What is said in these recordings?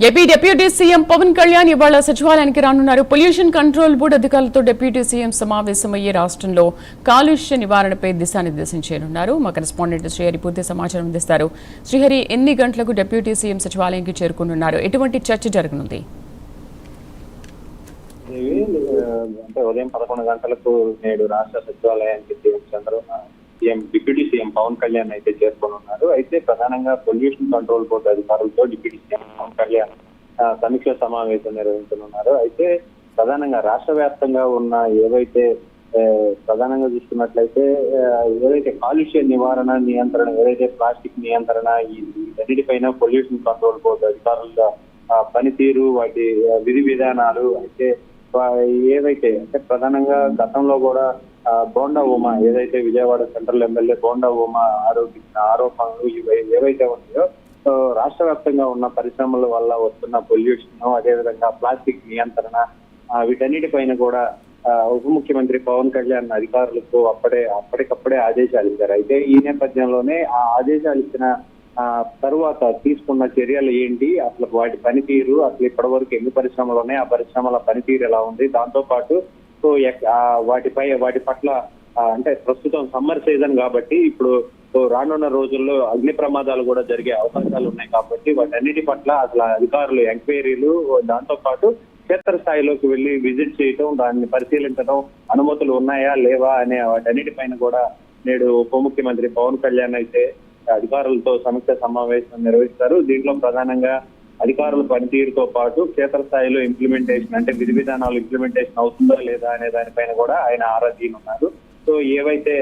AP deputy CM Pawan Kalyan ఇవాళ సచివాలయానికి రానున్నారు. పొల్యూషన్ కంట్రోల్ బోర్డు అధికారులతో డిప్యూటీ సీఎం సమావేశమయ్యే రాష్ట్రంలో కాలుష్య నివారణపై దిశానిర్దేశం చేయనున్నారు. మా కరెస్పాండెంట్ శ్రీహరి పూర్తి సమాచారం అందిస్తారు. శ్రీహరి, ఎన్ని గంటలకు డిప్యూటీ సీఎం సచివాలయానికి చేరుకున్నారు? ఎటువంటి చర్చ జరగనుంది? అంటే ఉదయం 11 గంటలకు నేడు రాష్ట్ర సచివాలయానికి CM deputy CM Pawan Kalyan అయితే చేరుకోనున్నారు. అయితే ప్రధానంగా పొల్యూషన్ కంట్రోల్ బోర్డు అధికారులతో డిప్యూటీ సీఎం పవన్ కళ్యాణ్ సమీక్ష సమావేశం నిర్వహించనున్నారు. అయితే ప్రధానంగా రాష్ట్ర వ్యాప్తంగా ఉన్న ఏవైతే ప్రధానంగా చూసుకున్నట్లయితే ఏదైతే కాలుష్య నివారణ నియంత్రణ, ఏదైతే ప్లాస్టిక్ నియంత్రణ, వీటన్నిటిపైన పొల్యూషన్ కంట్రోల్ బోర్డు అధికారుల పనితీరు, వాటి విధి విధానాలు అయితే ఏవైతే అంటే ప్రధానంగా గతంలో కూడా బోండా ఉమా, ఏదైతే విజయవాడ సెంట్రల్ ఎమ్మెల్యే బోండా ఉమా ఆరోపించిన ఆరోపణలు ఏవైతే ఉన్నాయో రాష్ట్ర వ్యాప్తంగా ఉన్న పరిశ్రమల వల్ల వస్తున్న పొల్యూషన్, అదేవిధంగా ప్లాస్టిక్ నియంత్రణ, వీటన్నిటిపైన కూడా ఉప ముఖ్యమంత్రి పవన్ కళ్యాణ్ అధికారులకు అప్పటికప్పుడే ఆదేశాలు ఇచ్చారు. అయితే ఈ నేపథ్యంలోనే ఆ ఆదేశాలు ఇచ్చిన తరువాత తీసుకున్న చర్యలు ఏంటి, అసలు వాటి పనితీరు, అసలు ఇప్పటి వరకు ఎన్ని పరిశ్రమలు ఉన్నాయి, ఆ పరిశ్రమల పనితీరు ఎలా ఉంది, దాంతో పాటు వాటి పట్ల అంటే ప్రస్తుతం సమ్మర్ సీజన్ కాబట్టి ఇప్పుడు రానున్న రోజుల్లో అగ్ని ప్రమాదాలు కూడా జరిగే అవకాశాలు ఉన్నాయి కాబట్టి వాటన్నిటి పట్ల అసలు అధికారులు ఎంక్వైరీలు, దాంతో పాటు క్షేత్రస్థాయిలోకి వెళ్లి విజిట్ చేయటం, దాన్ని పరిశీలించడం, అనుమతులు ఉన్నాయా లేవా అనే వాటన్నిటిపైన కూడా నేడు ఉప ముఖ్యమంత్రి పవన్ కళ్యాణ్ అయితే అధికారులతో సమీక్ష సమావేశం నిర్వహిస్తారు. దీంట్లో ప్రధానంగా అధికారుల పనితీరుతో పాటు క్షేత్రస్థాయిలో ఇంప్లిమెంటేషన్, అంటే విధి విధానాలు ఇంప్లిమెంటేషన్ అవుతుందా లేదా అనే దానిపైన కూడా ఆయన ఆరా తీయనున్నారు. సో ఏవైతే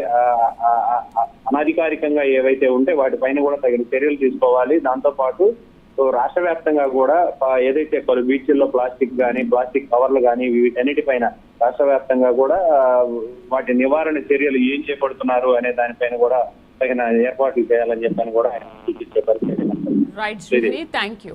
అనధికారికంగా ఏవైతే ఉంటే వాటిపైన కూడా తగిన చర్యలు తీసుకోవాలి. దాంతో పాటు రాష్ట్ర వ్యాప్తంగా కూడా ఏదైతే పలు బీచ్ల్లో ప్లాస్టిక్ కానీ, ప్లాస్టిక్ కవర్లు కానీ, వీటన్నిటిపైన రాష్ట్ర వ్యాప్తంగా కూడా వాటి నివారణ చర్యలు ఏం చేపడుతున్నారు అనే దానిపైన కూడా తగిన ఏర్పాట్లు చేయాలని చెప్పని కూడా ఆయన సూచించే పరిస్థితి. Right Srihari, thank you.